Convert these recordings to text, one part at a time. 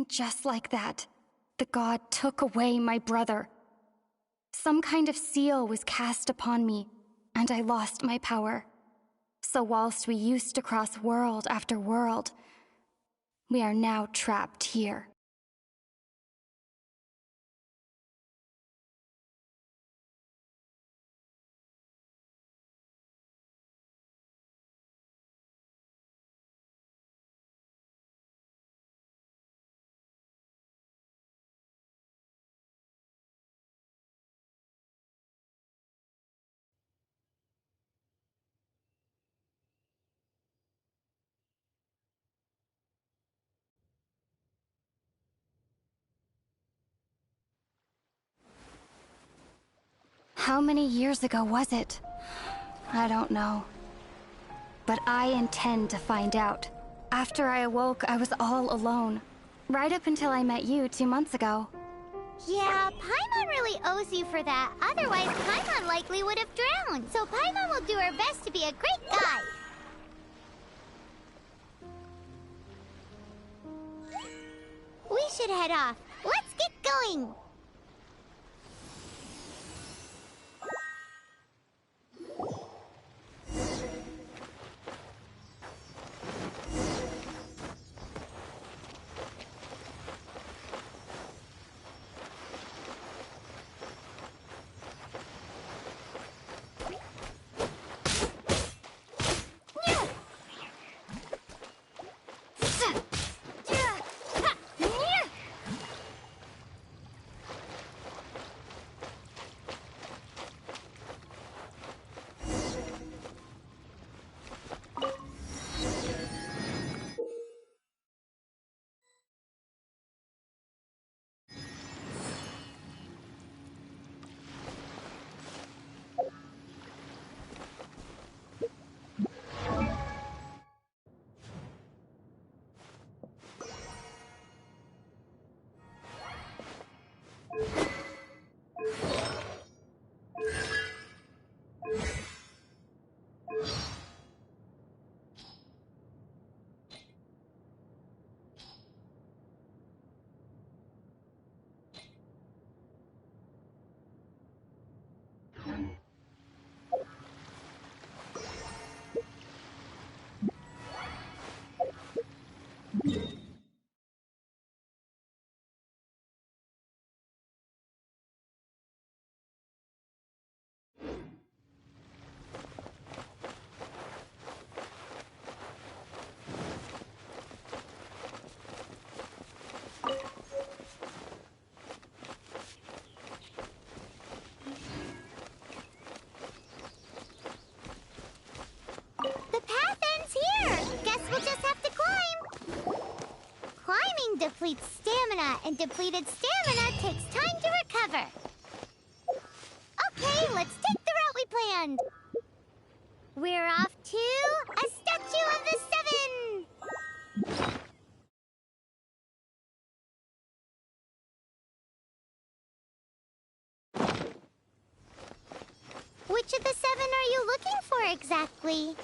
And just like that, the god took away my brother. Some kind of seal was cast upon me, and I lost my power. So whilst we used to cross world after world, we are now trapped here. How many years ago was it? I don't know. But I intend to find out. After I awoke, I was all alone. Right up until I met you 2 months ago. Yeah, Paimon really owes you for that. Otherwise, Paimon likely would have drowned. So Paimon will do her best to be a great guide. We should head off. Let's get going. Depletes stamina, and depleted stamina takes time to recover. Okay, let's take the route we planned. We're off to a Statue of the Seven! Which of the 7 are you looking for exactly?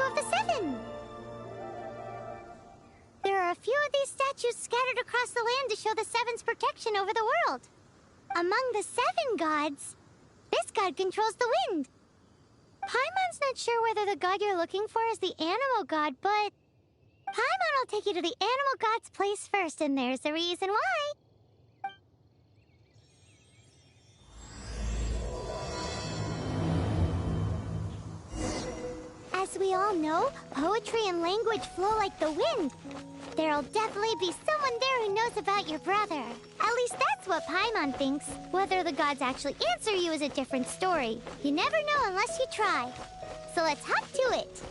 Of the 7. There are a few of these statues scattered across the land to show the 7's protection over the world. Among the 7 gods, this god controls the wind. Paimon's not sure whether the god you're looking for is the animal god, but Paimon will take you to the animal god's place first, and there's the reason why. As we all know, poetry and language flow like the wind. There'll definitely be someone there who knows about your brother. At least that's what Paimon thinks. Whether the gods actually answer you is a different story. You never know unless you try. So let's hop to it.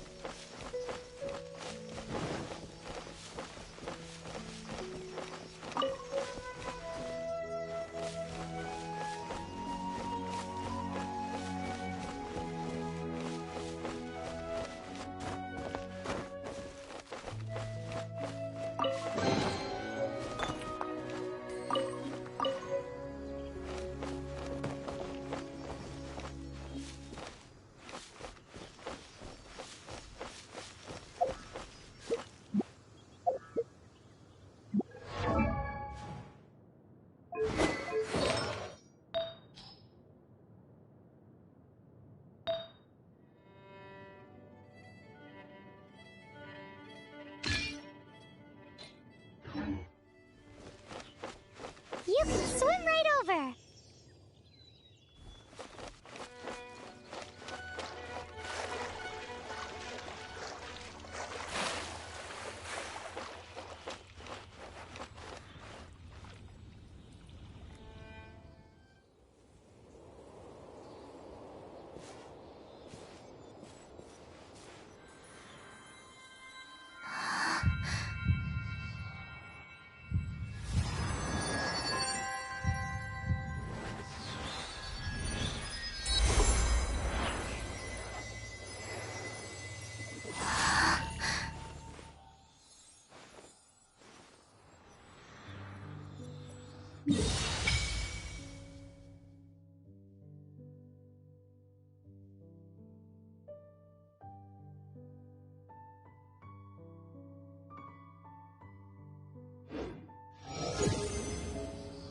You can swim right over.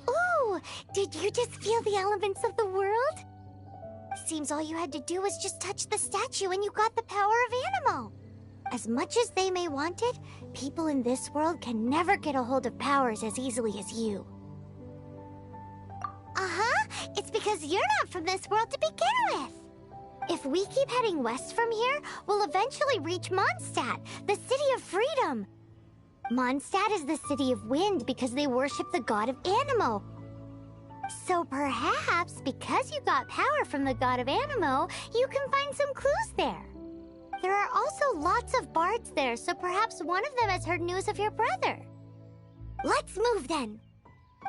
Ooh, did you just feel the elements of the world? Seems all you had to do was just touch the statue and you got the power of Animo. As much as they may want it, people in this world can never get a hold of powers as easily as you. Uh-huh, it's because you're not from this world to begin with. If we keep heading west from here, we'll eventually reach Mondstadt, the city of freedom. Mondstadt is the city of wind because they worship the god of Animo. So perhaps, because you got power from the god of Animo, you can find some clues there. There are also lots of bards there, so perhaps one of them has heard news of your brother. Let's move then.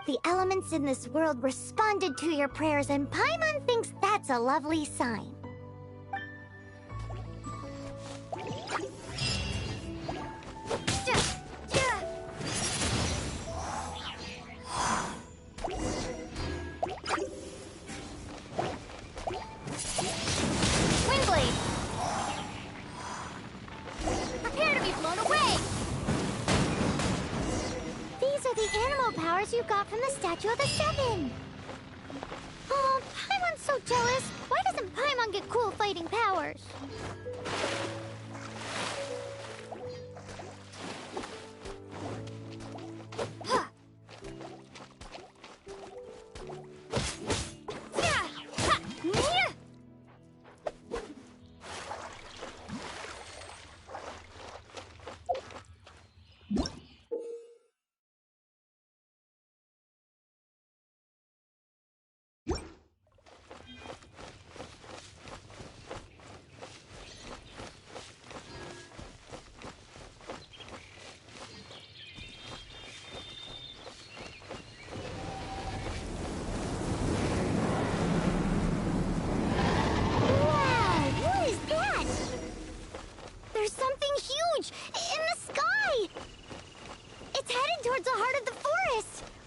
The elements in this world responded to your prayers, and Paimon thinks that's a lovely sign. You got from the Statue of the Seven. Oh, Paimon's so jealous. Why doesn't Paimon get cool fighting powers?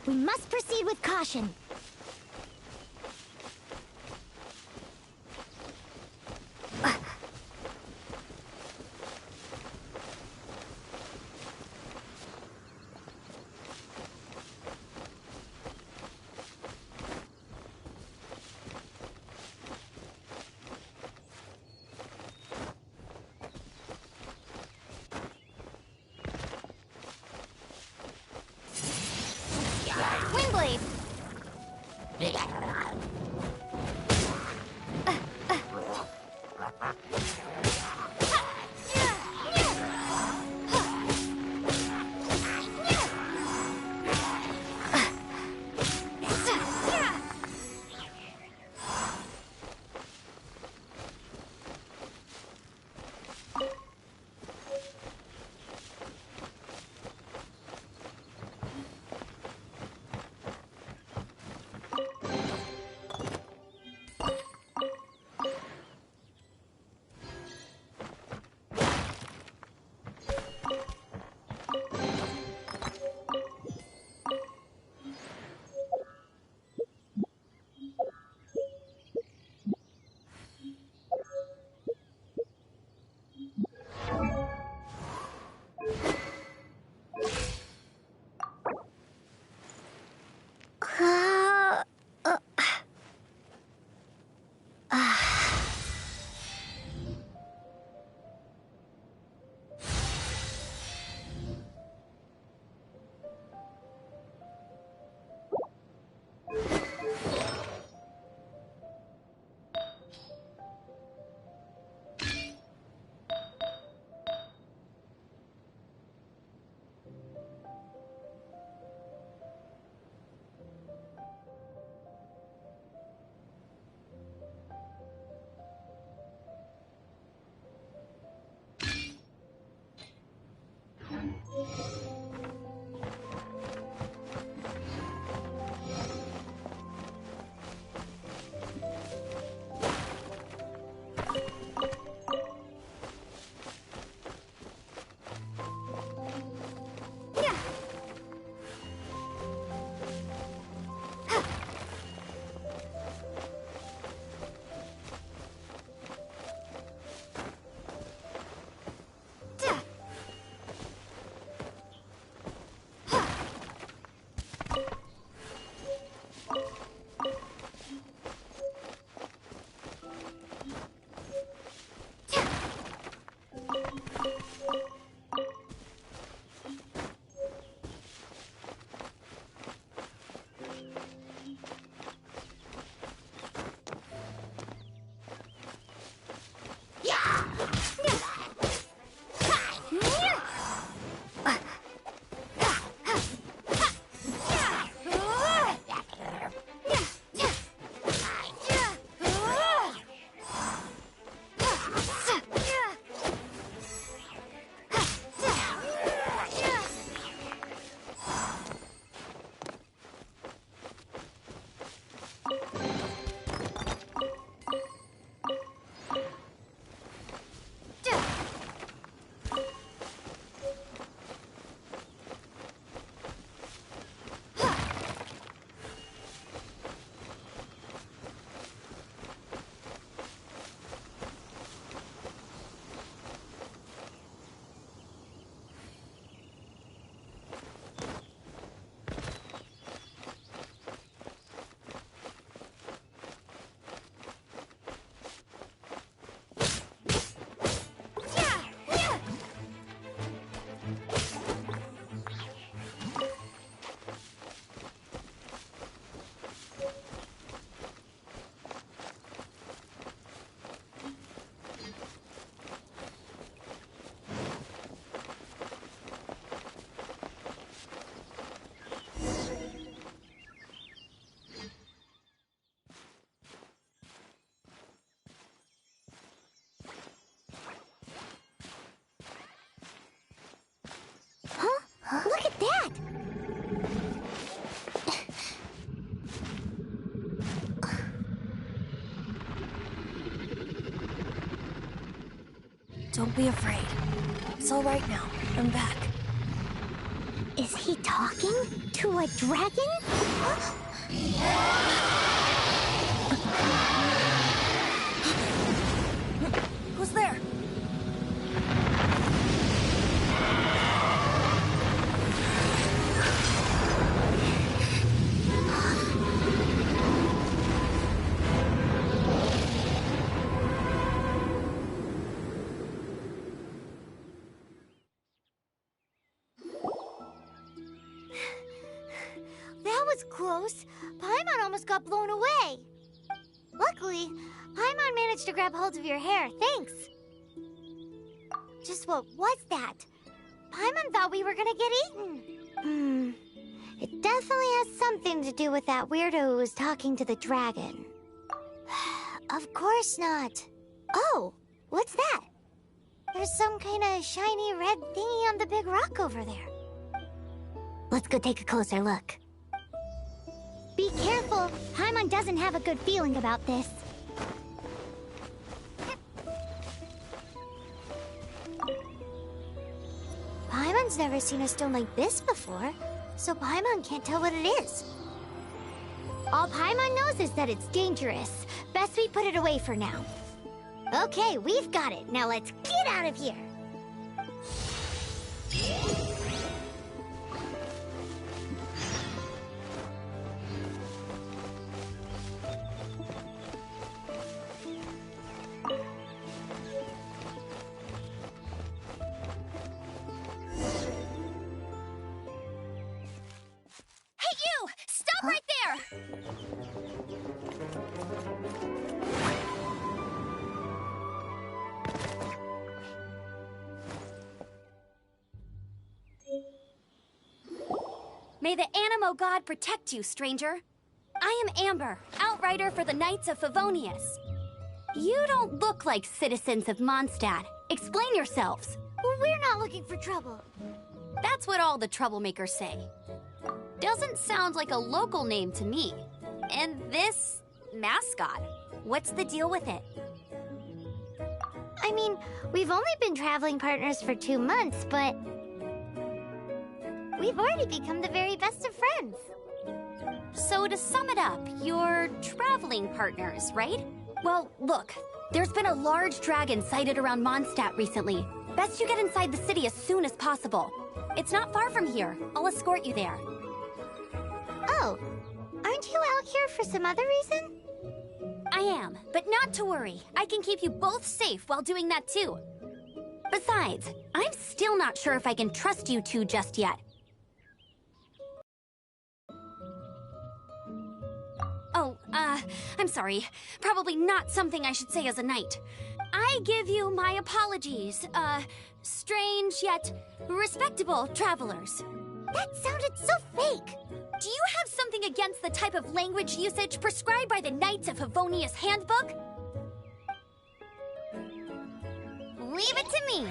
We must proceed with caution. Windblade! Don't be afraid. It's all right now. I'm back. Is he talking to a dragon? Who's there? That was close. Paimon almost got blown away. Luckily, Paimon managed to grab hold of your hair. Thanks. Just what was that? Paimon thought we were gonna get eaten. It definitely has something to do with that weirdo who was talking to the dragon. Of course not. Oh, what's that? There's some kind of shiny red thingy on the big rock over there. Let's go take a closer look. Be careful! Paimon doesn't have a good feeling about this. Paimon's never seen a stone like this before, so Paimon can't tell what it is. All Paimon knows is that it's dangerous. Best we put it away for now. Okay, we've got it. Now let's get out of here! Stop right there! May the Animo God protect you, stranger. I am Amber, outrider for the Knights of Favonius. You don't look like citizens of Mondstadt. Explain yourselves. We're not looking for trouble. That's what all the troublemakers say. Doesn't sound like a local name to me. And this mascot, what's the deal with it? I mean, we've only been traveling partners for 2 months, but we've already become the very best of friends. So to sum it up, you're traveling partners, right? Well, look, there's been a large dragon sighted around Mondstadt recently. Best you get inside the city as soon as possible. It's not far from here. I'll escort you there. Oh, aren't you out here for some other reason? I am, but not to worry. I can keep you both safe while doing that too. Besides, I'm still not sure if I can trust you two just yet. Oh, I'm sorry. Probably not something I should say as a knight. I give you my apologies, strange yet respectable travelers. That sounded so fake. Do you have something against the type of language usage prescribed by the Knights of Favonius Handbook? Leave it to me.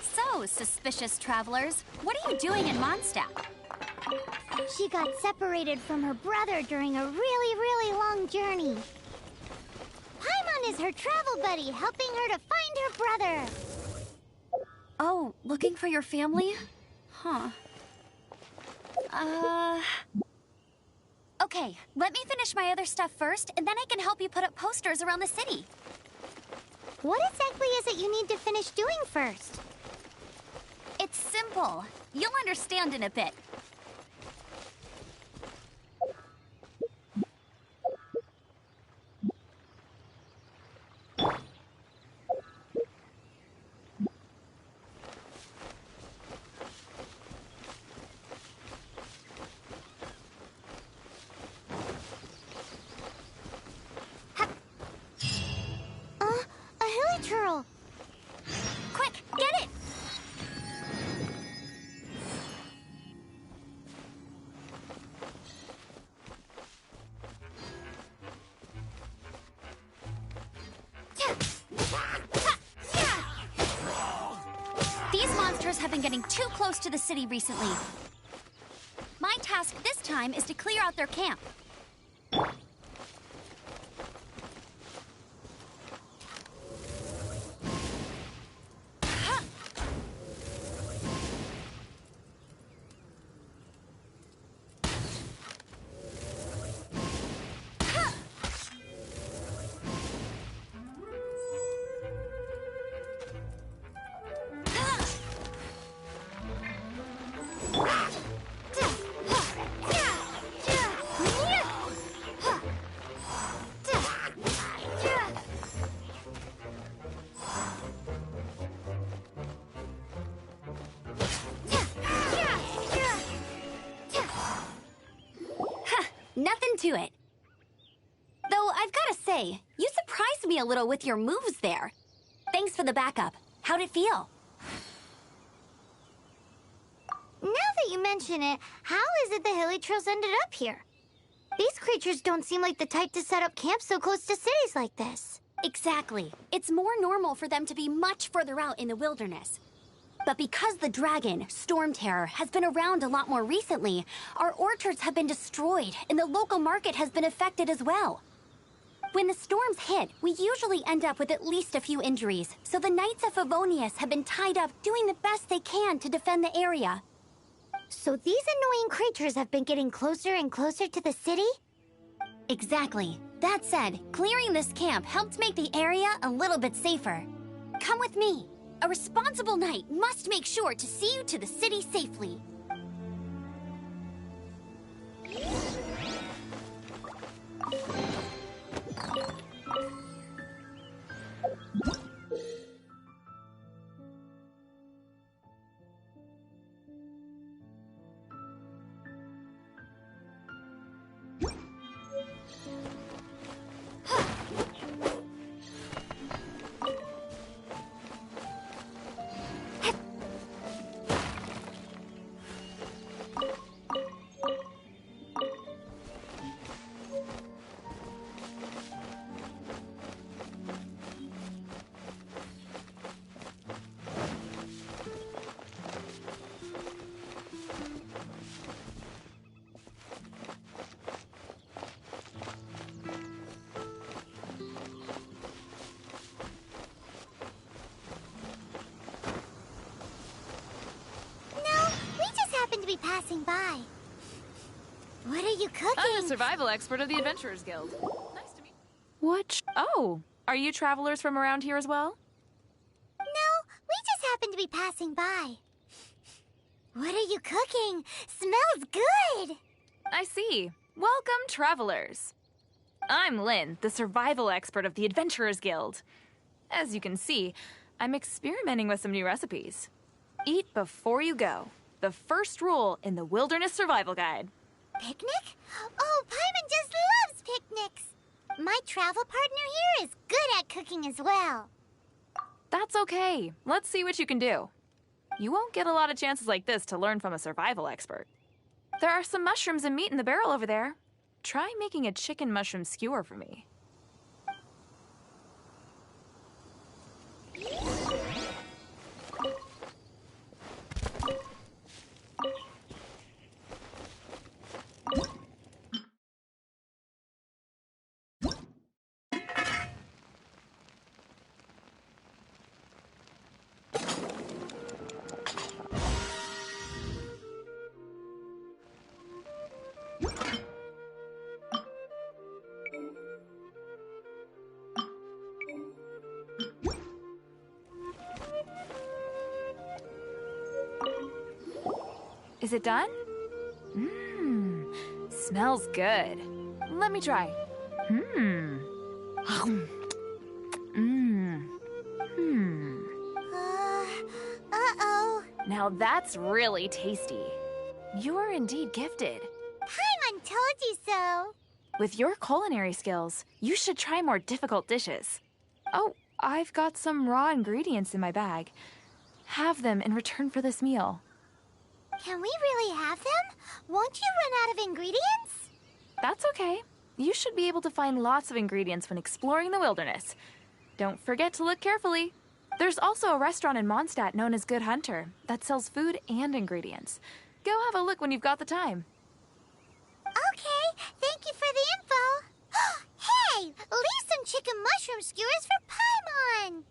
So, suspicious travelers, what are you doing in Mondstadt? She got separated from her brother during a really long journey. Paimon is her travel buddy, helping her to find her brother. Oh, looking for your family? Huh. Okay, let me finish my other stuff first, and then I can help you put up posters around the city. What exactly is it you need to finish doing first? It's simple. You'll understand in a bit. A hilly turtle. Quick, get it! have been getting too close to the city recently. My task this time is to clear out their camp. Nothing to it. Though I've got to say, you surprised me a little with your moves there. Thanks for the backup. How'd it feel? Now that you mention it, how is it the Hilichurls ended up here? These creatures don't seem like the type to set up camp so close to cities like this. Exactly. It's more normal for them to be much further out in the wilderness. But because the dragon, Storm Terror, has been around a lot more recently, our orchards have been destroyed and the local market has been affected as well. When the storms hit, we usually end up with at least a few injuries, so the Knights of Favonius have been tied up doing the best they can to defend the area. So these annoying creatures have been getting closer and closer to the city? Exactly. That said, clearing this camp helped make the area a little bit safer. Come with me. A responsible knight must make sure to see you to the city safely. Be passing by. What are you cooking? I'm the survival expert of the Adventurers Guild. Nice to meet you. What? Oh, are you travelers from around here as well? No, we just happen to be passing by. What are you cooking? Smells good! I see. Welcome, travelers. I'm Lynn, the survival expert of the Adventurers Guild. As you can see, I'm experimenting with some new recipes. Eat before you go. The first rule in the Wilderness Survival Guide. Picnic? Oh, Paimon just loves picnics! My travel partner here is good at cooking as well. That's okay. Let's see what you can do. You won't get a lot of chances like this to learn from a survival expert. There are some mushrooms and meat in the barrel over there. Try making a chicken mushroom skewer for me. Is it done? Smells good. Let me try. Uh-oh. Now that's really tasty. You are indeed gifted. Paimon told you so. With your culinary skills, you should try more difficult dishes. Oh, I've got some raw ingredients in my bag. Have them in return for this meal. Can we really have them? Won't you run out of ingredients? That's okay. You should be able to find lots of ingredients when exploring the wilderness. Don't forget to look carefully. There's also a restaurant in Mondstadt known as Good Hunter that sells food and ingredients. Go have a look when you've got the time. Okay, thank you for the info. Hey, leave some chicken mushroom skewers for Paimon.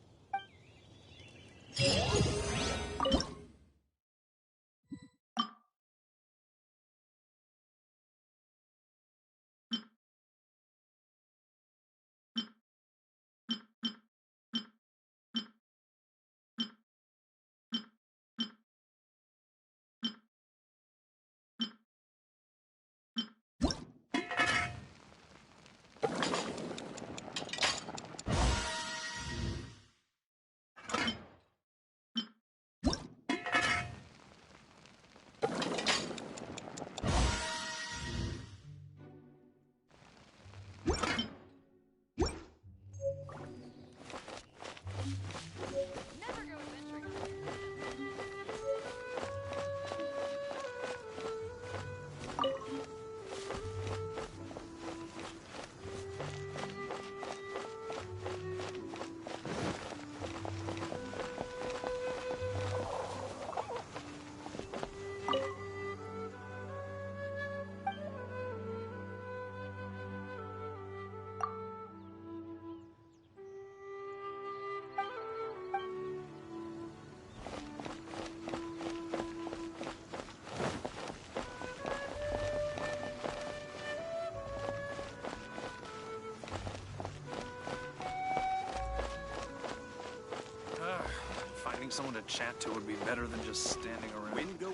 Finding someone to chat to would be better than just standing around. Wingo.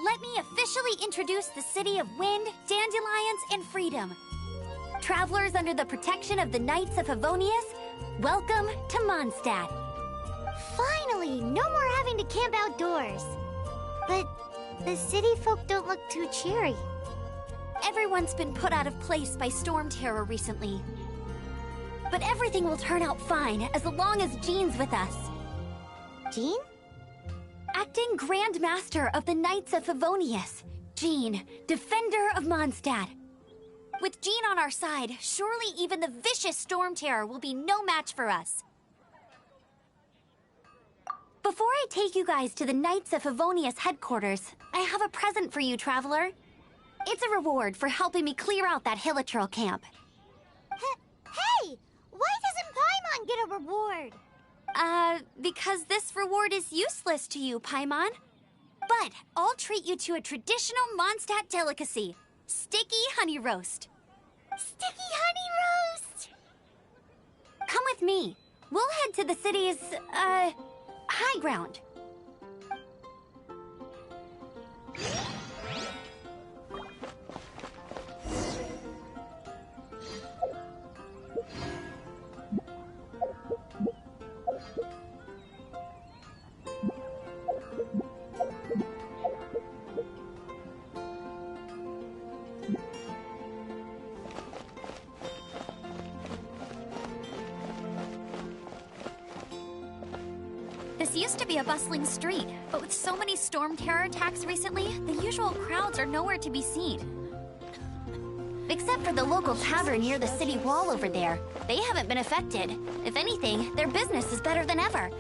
Let me officially introduce the city of wind, dandelions, and freedom. Travelers under the protection of the Knights of Favonius, welcome to Mondstadt. Finally, no more having to camp outdoors. But the city folk don't look too cheery. Everyone's been put out of place by storm terror recently. But everything will turn out fine as long as Jean's with us. Jean? Acting Grand Master of the Knights of Favonius, Jean, Defender of Mondstadt. With Jean on our side, surely even the vicious storm terror will be no match for us. Before I take you guys to the Knights of Favonius headquarters, I have a present for you, Traveler. It's a reward for helping me clear out that Hilitril camp. Hey! Why doesn't Paimon get a reward? Because this reward is useless to you, Paimon. But I'll treat you to a traditional Mondstadt delicacy, sticky honey roast. Sticky honey roast! Come with me. We'll head to the city's, high ground. This used to be a bustling street, but with so many storm terror attacks recently, the usual crowds are nowhere to be seen. Except for the local tavern near the city wall over there. They haven't been affected. If anything, their business is better than ever.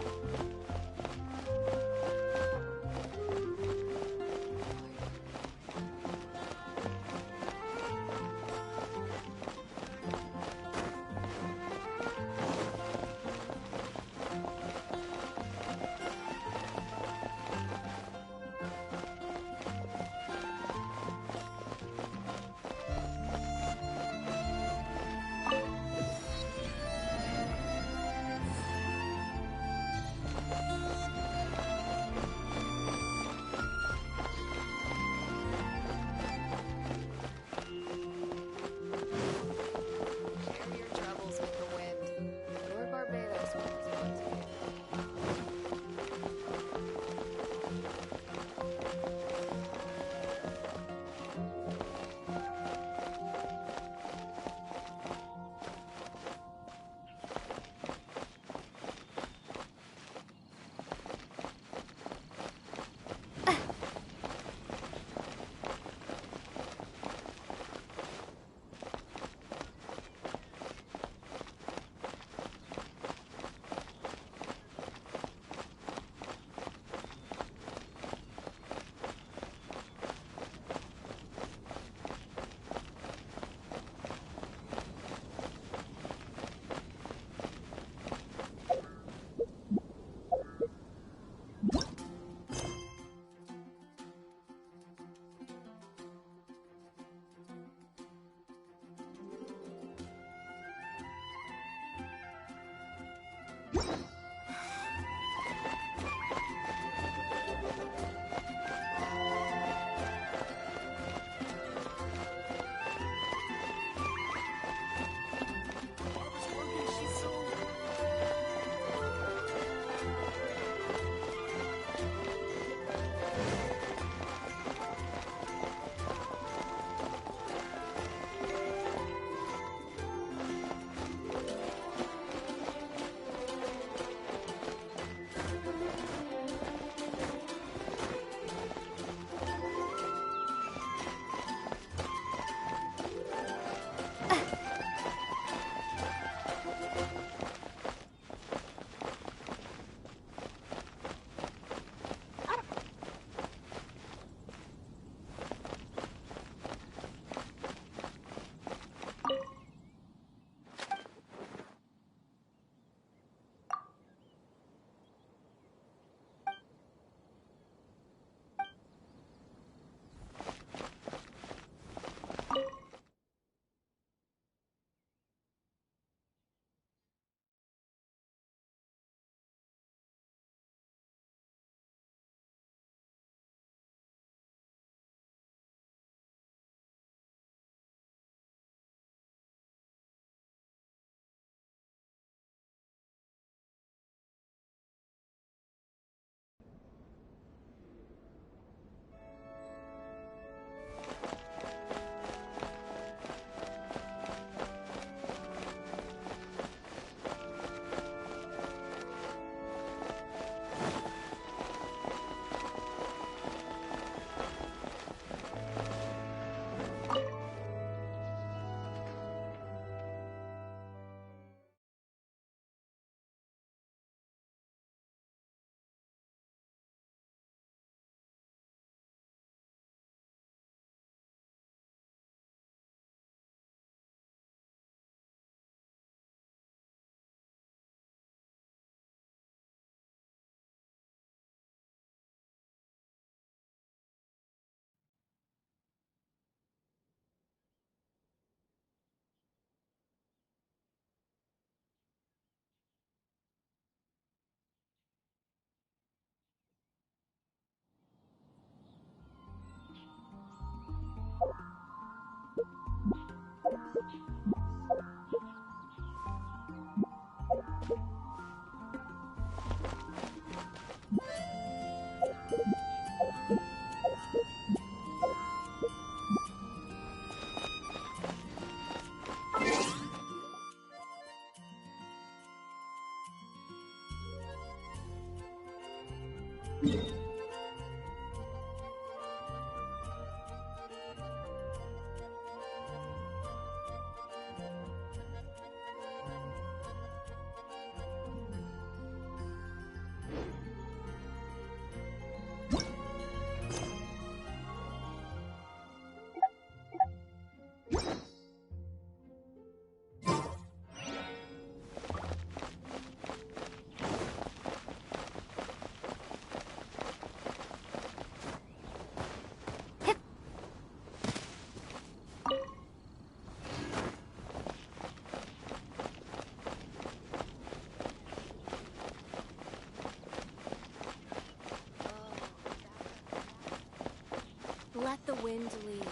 Let the wind lead.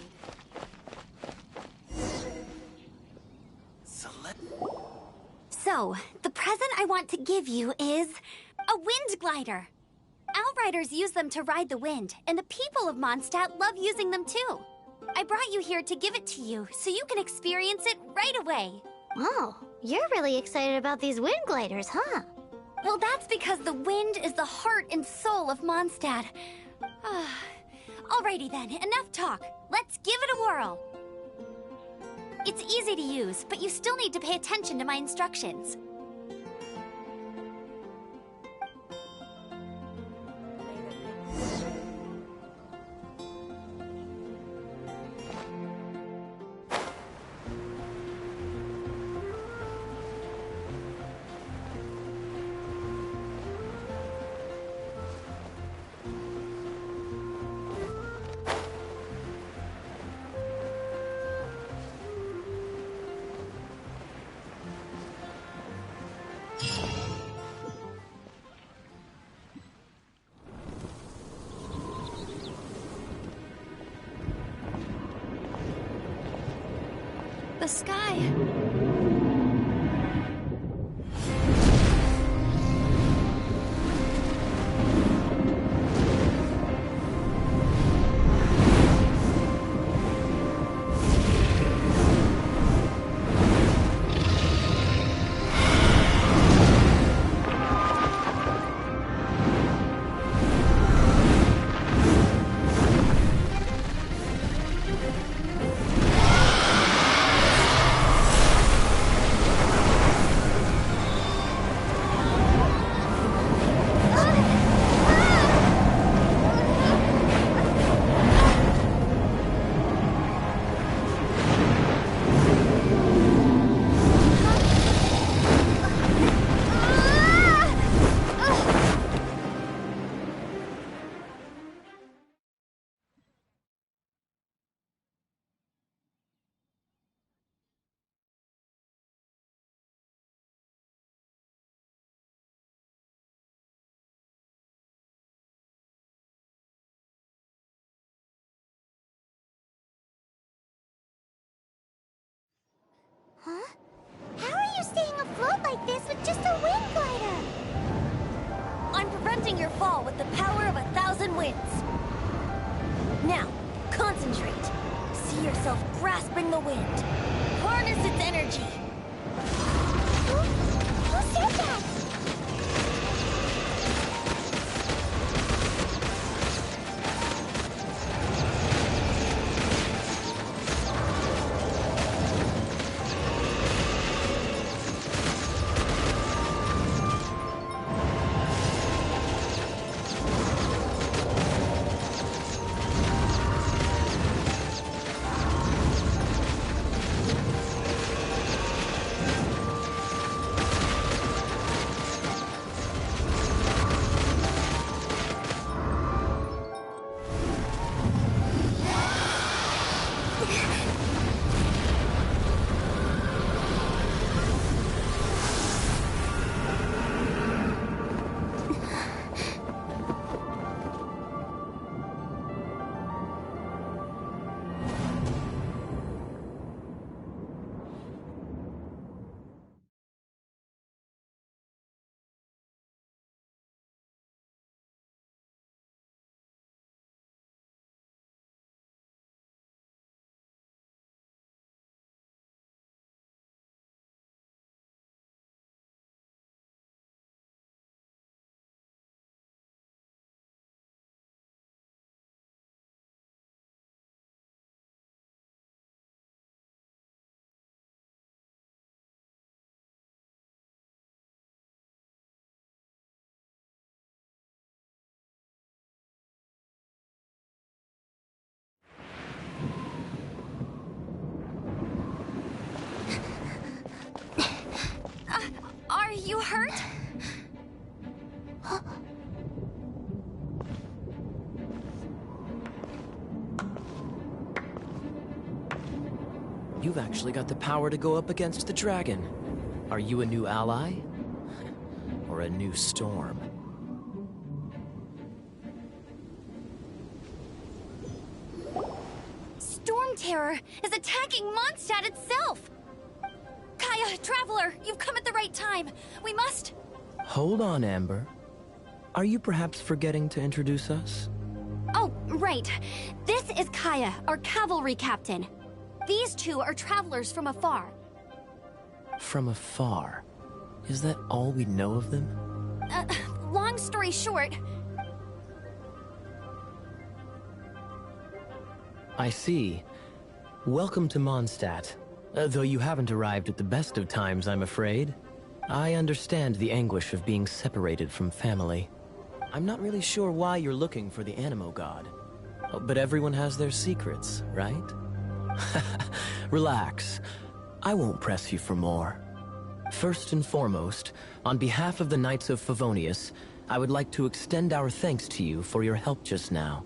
So, the present I want to give you is a wind glider. Outriders use them to ride the wind, and the people of Mondstadt love using them too. I brought you here to give it to you, so you can experience it right away. Oh, you're really excited about these wind gliders, huh? Well, that's because the wind is the heart and soul of Mondstadt. Alrighty then, enough talk. Let's give it a whirl. It's easy to use, but you still need to pay attention to my instructions. The sky. Huh? How are you staying afloat like this with just a wind glider? I'm preventing your fall with the power of 1,000 winds. Now, concentrate. See yourself grasping the wind. Harness its energy. Who said that? Are you hurt? You've actually got the power to go up against the dragon. Are you a new ally? Or a new storm? Storm Terror is attacking Mondstadt itself! Kaya, Traveler, you've come at the right time. We must... Hold on, Amber. Are you perhaps forgetting to introduce us? Oh, right. This is Kaya, our cavalry captain. These two are travelers from afar. From afar? Is that all we know of them? Long story short... I see. Welcome to Mondstadt. Though you haven't arrived at the best of times, I'm afraid. I understand the anguish of being separated from family. I'm not really sure why you're looking for the Animo God. But everyone has their secrets, right? Relax. I won't press you for more. First and foremost, on behalf of the Knights of Favonius, I would like to extend our thanks to you for your help just now.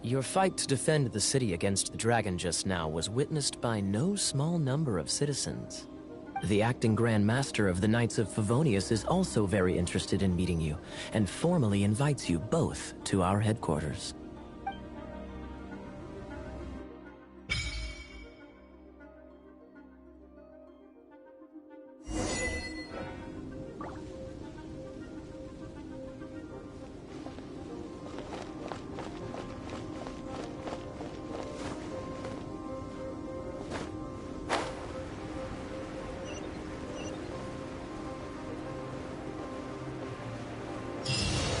Your fight to defend the city against the dragon just now was witnessed by no small number of citizens. The acting Grand Master of the Knights of Favonius is also very interested in meeting you, and formally invites you both to our headquarters.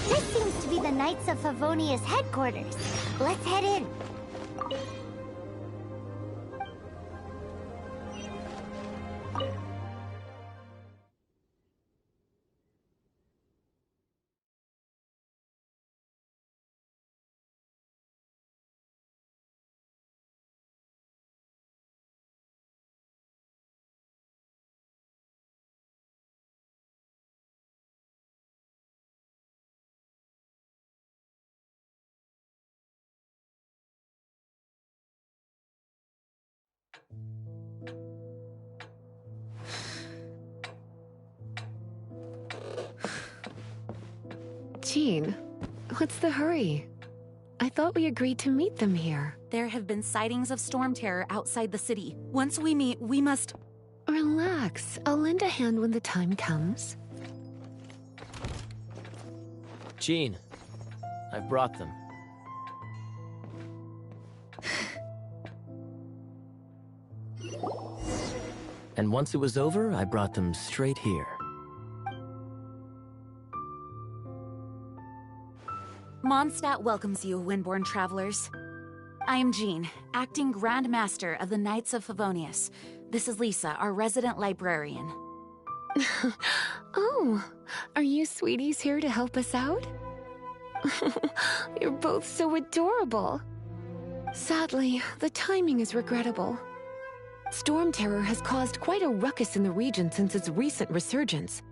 This seems to be the Knights of Favonius headquarters. Let's head in. Jean, what's the hurry? I thought we agreed to meet them here. There have been sightings of storm terror outside the city. Once we meet, we must... Relax. I'll lend a hand when the time comes. Jean, I've brought them. And once it was over, I brought them straight here. Mondstadt welcomes you, Windborn travelers. I am Jean, acting Grand Master of the Knights of Favonius. This is Lisa, our resident librarian. Oh, are you sweeties here to help us out? You're both so adorable. Sadly, the timing is regrettable. Storm Terror has caused quite a ruckus in the region since its recent resurgence.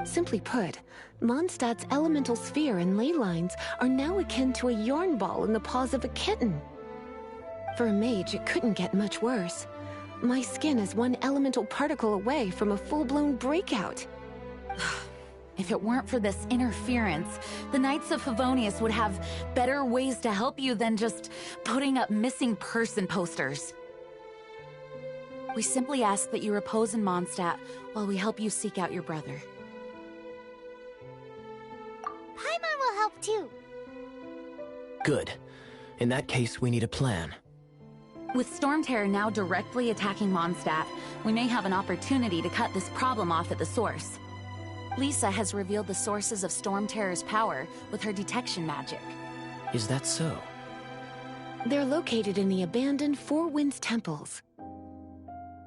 Simply put, Mondstadt's elemental sphere and ley lines are now akin to a yarn ball in the paws of a kitten. For a mage, it couldn't get much worse. My skin is one elemental particle away from a full-blown breakout. If it weren't for this interference, the Knights of Favonius would have better ways to help you than just putting up missing person posters. We simply ask that you repose in Mondstadt while we help you seek out your brother. Paimon will help too. Good. In that case, we need a plan. With Storm Terror now directly attacking Mondstadt, we may have an opportunity to cut this problem off at the source. Lisa has revealed the sources of Storm Terror's power with her detection magic. Is that so? They're located in the abandoned Four Winds temples.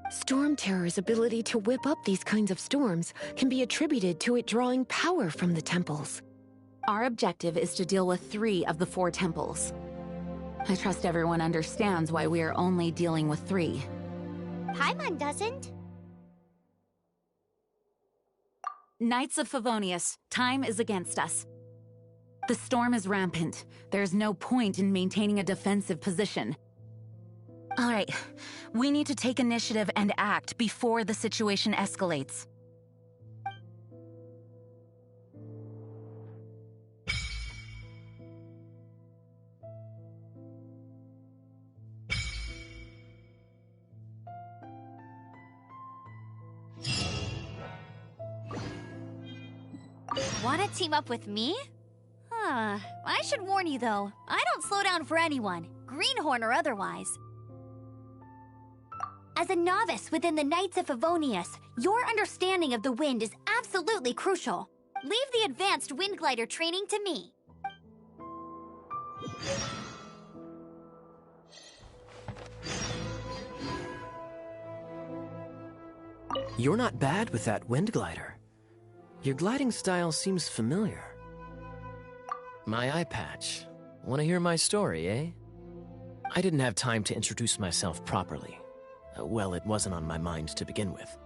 Storm Terror's ability to whip up these kinds of storms can be attributed to it drawing power from the temples. Our objective is to deal with 3 of the 4 temples. I trust everyone understands why we are only dealing with 3. Paimon doesn't. Knights of Favonius, time is against us. The storm is rampant. There's no point in maintaining a defensive position. All right, we need to take initiative and act before the situation escalates. Wanna team up with me? I should warn you though, I don't slow down for anyone, greenhorn or otherwise. As a novice within the Knights of Favonius, your understanding of the wind is absolutely crucial. Leave the advanced wind glider training to me. You're not bad with that wind glider. Your gliding style seems familiar. My eye patch. Want to hear my story, eh? I didn't have time to introduce myself properly. Well, it wasn't on my mind to begin with.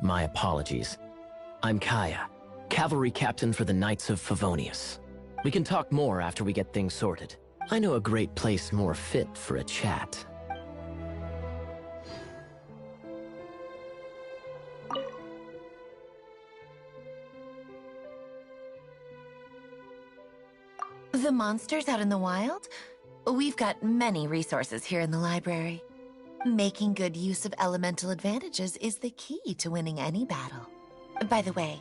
My apologies. I'm Kaya, cavalry captain for the Knights of Favonius. We can talk more after we get things sorted. I know a great place more fit for a chat. The monsters out in the wild? We've got many resources here in the library. Making good use of elemental advantages is the key to winning any battle. By the way,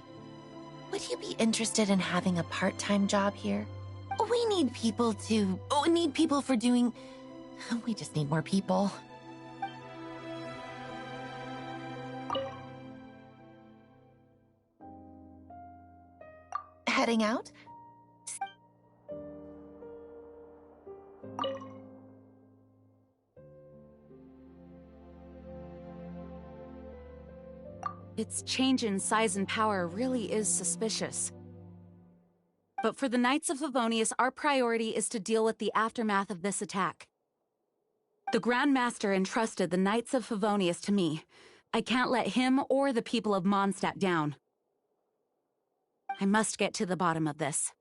would you be interested in having a part-time job here? We need people for doing... We just need more people. Heading out? Its change in size and power really is suspicious. But for the Knights of Favonius, our priority is to deal with the aftermath of this attack. The Grand Master entrusted the Knights of Favonius to me. I can't let him or the people of Mondstadt down. I must get to the bottom of this.